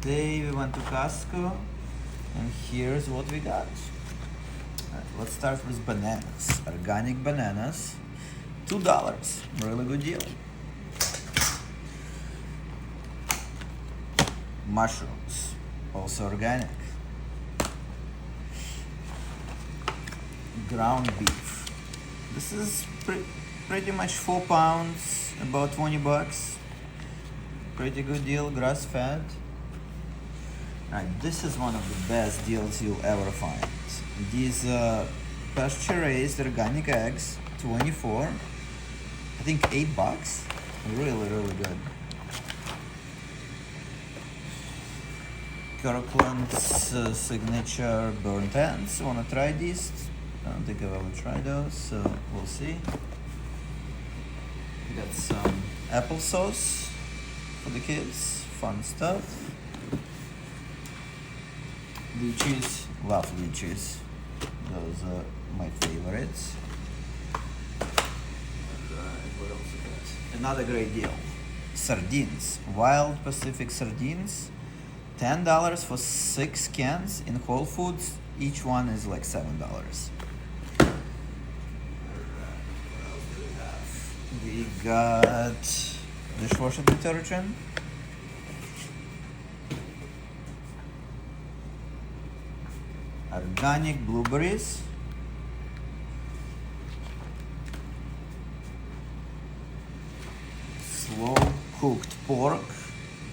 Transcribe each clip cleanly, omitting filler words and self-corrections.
Today we went to Costco and here's what we got. Alright, let's start with bananas. Organic bananas, $2. Really good deal. Mushrooms, also organic. Ground beef. This is pretty much 4 pounds, about 20 bucks. Pretty good deal, grass fed. Alright, this is one of the best deals you'll ever find. These pasture raised organic eggs, 24, I think 8 bucks. Really good. Kirkland's signature burnt ends. Wanna try these? I don't think I've ever tried those, so we'll see. We got some applesauce for the kids, fun stuff. Lychees, love lychees. Those are my favorites. Alright, what else we got? Another great deal. Sardines, wild Pacific sardines. $10 for 6 cans in Whole Foods. Each one is like $7. We got dishwasher detergent. Organic blueberries. Slow cooked pork.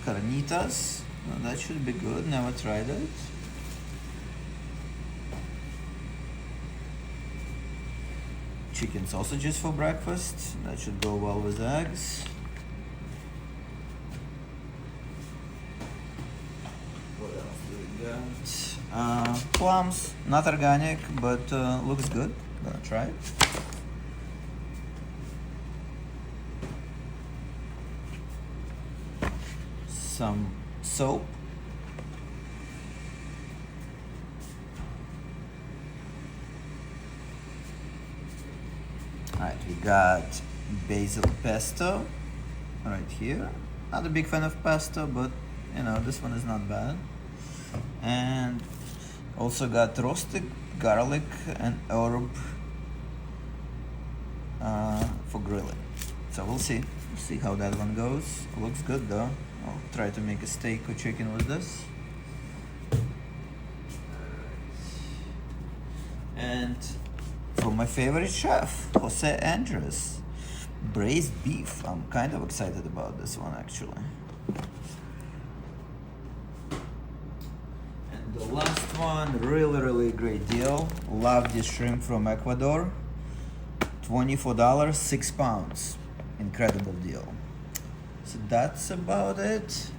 Carnitas. Well, that should be good. Never tried it. Chicken sausages for breakfast. That should go well with eggs. What else do we got? Plums, not organic, but looks good. Gonna try it. Some soap. Alright, we got basil pesto right here. Not a big fan of pesto, but you know, this one is not bad. And also got roasted garlic and herb for grilling. So we'll see. We'll see how that one goes. Looks good though. I'll try to make a steak or chicken with this. And for my favorite chef, Jose Andres, braised beef. I'm kind of excited about this one actually. And the last one, really great deal. Love this shrimp from Ecuador. $24, 6 pounds. Incredible deal. So that's about it.